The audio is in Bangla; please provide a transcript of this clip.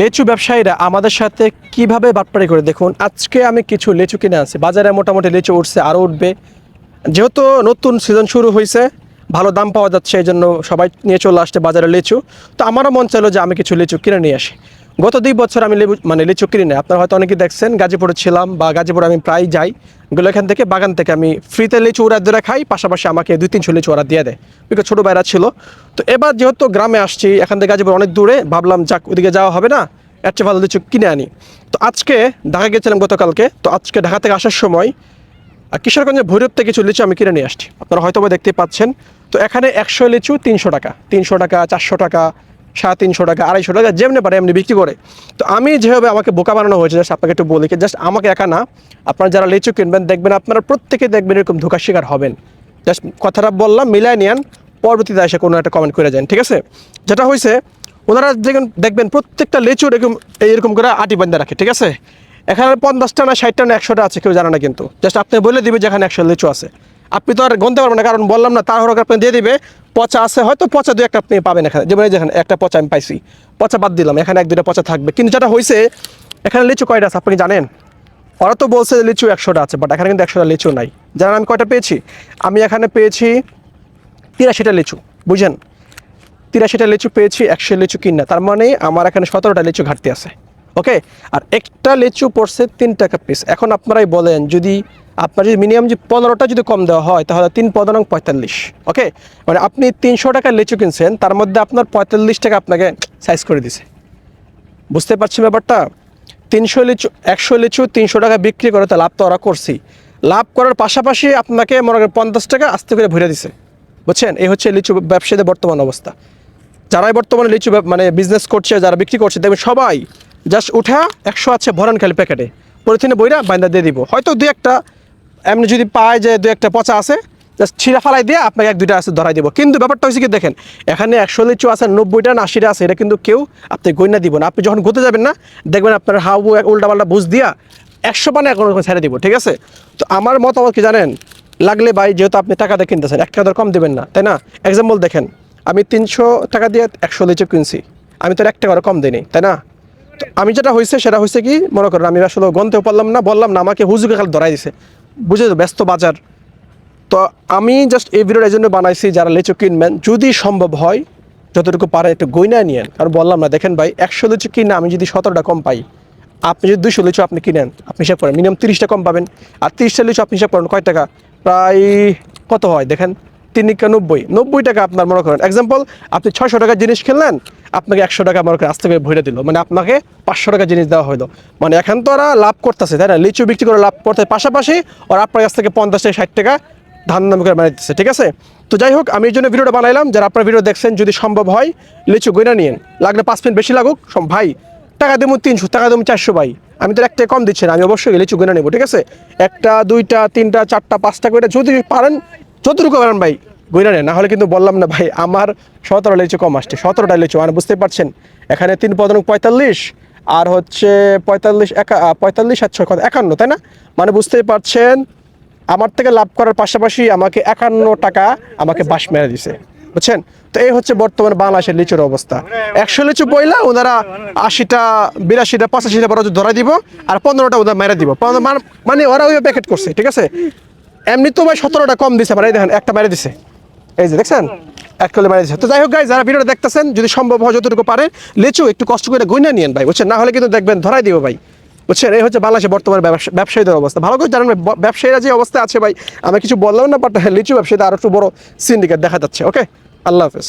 লেচু ব্যবসায়ীরা আমাদের সাথে কিভাবে বাটপাড়ি করে দেখুন। আজকে আমি কিছু লিচু কিনে আনছি, বাজারে মোটামুটি লিচু উঠছে, আরও উঠবে। যেহেতু নতুন সিজন শুরু হয়েছে, ভালো দাম পাওয়া যাচ্ছে, এই জন্য সবাই নিয়ে চলে আসছে বাজারে লিচু। তো আমারও মন চাইলো যে আমি কিছু লিচু কিনে নিয়ে আসি। গত 2 বছর আমি লিচু কিনে নেই। আপনারা হয়তো অনেকেই দেখছেন, গাজীপুরে ছিলাম বা গাজীপুরে আমি প্রায় যাই, এগুলো এখান থেকে বাগান থেকে আমি ফ্রিতে লিচু ওরা ধরে খাই, পাশাপাশি আমাকে 2-300 লিচু ওরা দিয়ে দেয়, বিকজ ছোটো বাইরা ছিল। তো এবার যেহেতু গ্রামে আসছি, এখান থেকে গাজীপুর অনেক দূরে, ভাবলাম যাক ওদিকে যাওয়া হবে না, এর চেয়ে ভালো লিচু কিনে আনি। তো আজকে ঢাকা গেছিলাম গতকালকে, তো আজকে ঢাকা থেকে আসার সময় কিশোরগঞ্জের ভৈরব থেকে কিছু লিচু আমি কিনে নিয়ে আসছি, আপনারা হয়তো দেখতে পাচ্ছেন। তো এখানে 100 লিচু 300 টাকা, 300 টাকা, 400 টাকা, 350 টাকা, 250 টাকা, যেমনি পারে এমনি বিক্রি করে। তো আমি যেভাবে আমাকে বোকা বানানো হয়েছে, জাস্ট আপনাকে একটু বলি, জাস্ট আমাকে একা না, আপনারা যারা লিচু কিনবেন দেখবেন আপনারা প্রত্যেকে দেখবেন এরকম ধোঁকার শিকার হবেন। জাস্ট কথাটা বললাম, মিলাই নিয়ান, পরবর্তীতে এসে কোনো একটা কমেন্ট করে যান, ঠিক আছে? যেটা হয়েছে, ওনারা দেখবেন প্রত্যেকটা লিচু এরকম করে আটি বান্ধা রাখে, ঠিক আছে? এখানে 50টা না 60টা না 100টা আছে, কেউ জানে না, কিন্তু জাস্ট আপনি বলে দিবে যে এখানে 100 লিচু আছে। আপনি তো আর গণতে পারবেন না, কারণ বললাম না, তার হরক আপনি দিয়ে দিবে। পচা আছে, হয়তো পচা 2-1টা আপনি পাবেন এখানে, যেমন যেখানে একটা পচা আমি পাইছি, পচা বাদ দিলাম, এখানে 1-2টা পচা থাকবে। কিন্তু যেটা হয়েছে, এখানে লিচু কয়টা আছে আপনি জানেন? ওরা তো বলছে যে লিচু 100টা আছে, বাট এখানে কিন্তু 100টা লিচু নাই। জানেন আমি কয়টা পেয়েছি? আমি এখানে পেয়েছি 83টা লিচু, বুঝেন? 83টা লিচু পেয়েছি, 100 লিচু কিনা, তার মানে আমার এখানে 17টা লিচু ঘাটতি আছে। ওকে, আর একটা লিচু পড়ছে 3 টাকা পিস। এখন আপনারাই বলেন, যদি আপনার যদি মিনিমাম যে 15টা যদি কম দেওয়া হয়, তাহলে 3×15 = 45। ওকে, মানে আপনি 300 টাকার লিচু কিনছেন, তার মধ্যে আপনার 45 টাকা আপনাকে সাইজ করে দিছে। বুঝতে পারছি ব্যাপারটা? 100 লিচু 300 টাকা বিক্রি করে, তো লাভ তো ওরা করছি। লাভ করার পাশাপাশি আপনাকে মনে করেন 50 টাকা আস্তে করে ভরে দিছে, বুঝছেন? এই হচ্ছে লিচু ব্যবসায়ীদের বর্তমান অবস্থা। যারাই বর্তমানে লিচু বিজনেস করছে, যারা বিক্রি করছে, দেখবেন সবাই জাস্ট উঠা 100 আছে ভরান খালি প্যাকেটে, পলিথিনে বইরা বাইন্দা দিয়ে দিব। হয়তো 2-1টা এমনি যদি পায় যে 2-1টা পচা আছে, জাস্ট ছিঁড়া ফালাই দিয়ে আপনাকে 1-2টা আছে ধরাই দিব। কিন্তু ব্যাপারটা হচ্ছে কি দেখেন, এখানে 100 লিচু আছে, 90টা না 80টা আছে, এটা কিন্তু কেউ আপনি গইনা দিব না। আপনি যখন ঘুরতে যাবেন না, দেখবেন আপনার হাউ উল্টাপাল্টা বুঝ দিয়া 100 পানে এখন ছেড়ে দিব, ঠিক আছে? তো আমার মতামত কি জানেন, লাগলে ভাই, যেহেতু আপনি টাকা দিয়ে কিনতেছেন, 1 টাকা কম দেবেন না, তাই না? এক্সাম্পল দেখেন, আমি 300 টাকা দিয়ে 100 লিচু কিনছি, আমি তো 1 টাকারও কম দিইনি, তাই না? তো আমি যেটা হয়েছে সেটা হয়েছে কি, মনে করেন আমি আসলে গনতেও পারলাম না, বললাম না, আমাকে হুজুকে খালি ধরাই দিছে, বুঝে তো, ব্যস্ত বাজার। তো আমি জাস্ট এই ভিডিওটা এই জন্য বানাইছি, যারা লিচু কিনবেন যদি সম্ভব হয় যতটুকু পারে একটু গইনা নিয়েন। কারণ বললাম না, দেখেন ভাই, 100 লিচু কিনে আমি যদি 17টা কম পাই, আপনি যদি 200 লিচু আপনি কিনেন, আপনি হিসাব করেন মিনিমাম 30টা কম পাবেন। আর 30টা লিচু আপনি হিসাব করেন কয় টাকা, প্রায় কত হয় দেখেন, 3×90 টাকা। আপনার মনে করেন এক্সাম্পল, আপনি 600 টাকার জিনিস কিনলেন, আপনাকে 100 টাকা মনে করেন আস্তে করে ভরে দিল, মানে আপনাকে 500 টাকা জিনিস দেওয়া হলো। মানে এখন তো ওরা লাভ করতেছে, তাই না? লিচু বিক্রি করে লাভ করতে, পাশাপাশি ওরা আপনার কাছ থেকে 50-60 টাকা ধান দাম করে বানিয়ে দিচ্ছে, ঠিক আছে? তো যাই হোক, আমি এই জন্য ভিডিওটা বানাইলাম, যারা আপনার ভিডিও দেখছেন যদি সম্ভব হয় লিচু গইনা নিয়েন, লাগলে 5 মিনিট বেশি লাগুক, ভাই টাকা দেবো 300, টাকা দেবো 400, ভাই আমি তো 1 টাকা কম দিচ্ছি না, আমি অবশ্যই লিচু গইনা নেবো, ঠিক আছে? 1টা 2টা 3টা 4টা 5টা করে যদি পারেন, যতটুকু পারেন ভাই গইনা নেন। না হলে কিন্তু বললাম না ভাই, আমার 17টা লিচু কম আসছে, 17টা লিচু, মানে বুঝতে পারছেন, এখানে 3×15 = 45, আর হচ্ছে 45 আর 6 51, তাই না? মানে বুঝতেই পারছেন, আমার থেকে লাভ করার পাশাপাশি আমাকে 51 টাকা আমাকে বাস মেরে দিছে, বুঝছেন? তো এই হচ্ছে বর্তমানে বাংলাদেশের লিচুর অবস্থা। 100 লিচু বইলা ওনারা 80টা 82টা 85টা বড় ধরাই দিব, আর 15টা ওদের মেরে দিব, মানে ওরা ওই প্যাকেট করছে, ঠিক আছে? এমনি তো ভাই 17টা কম দিছে, মানে দেখেন একটা মেরে দিছে, এই যে দেখছেন, 1 কিলো মেরে দিছে। তো যাই হোক গাইস, যারা ভিডিওটা দেখতেছেন যদি সম্ভব হয় যতটুকু পারে লিচু একটু কষ্ট করে গইনা নিয়েন ভাই, বুঝছেন? না হলে কিন্তু দেখবেন ধরাই দিব ভাই, বুঝছেন? এই হচ্ছে বাংলাদেশের বর্তমানে ব্যবসায়ীদের অবস্থা। ভালো করে জানেন ব্যবসায়ীরা যে অবস্থা আছে ভাই, আমি কিছু বললাম না, বাট লিচু ব্যবসায়ীদের আরো একটু বড় সিন্ডিকেট দেখা যাচ্ছে। ওকে, আল্লাহ হাফেজ।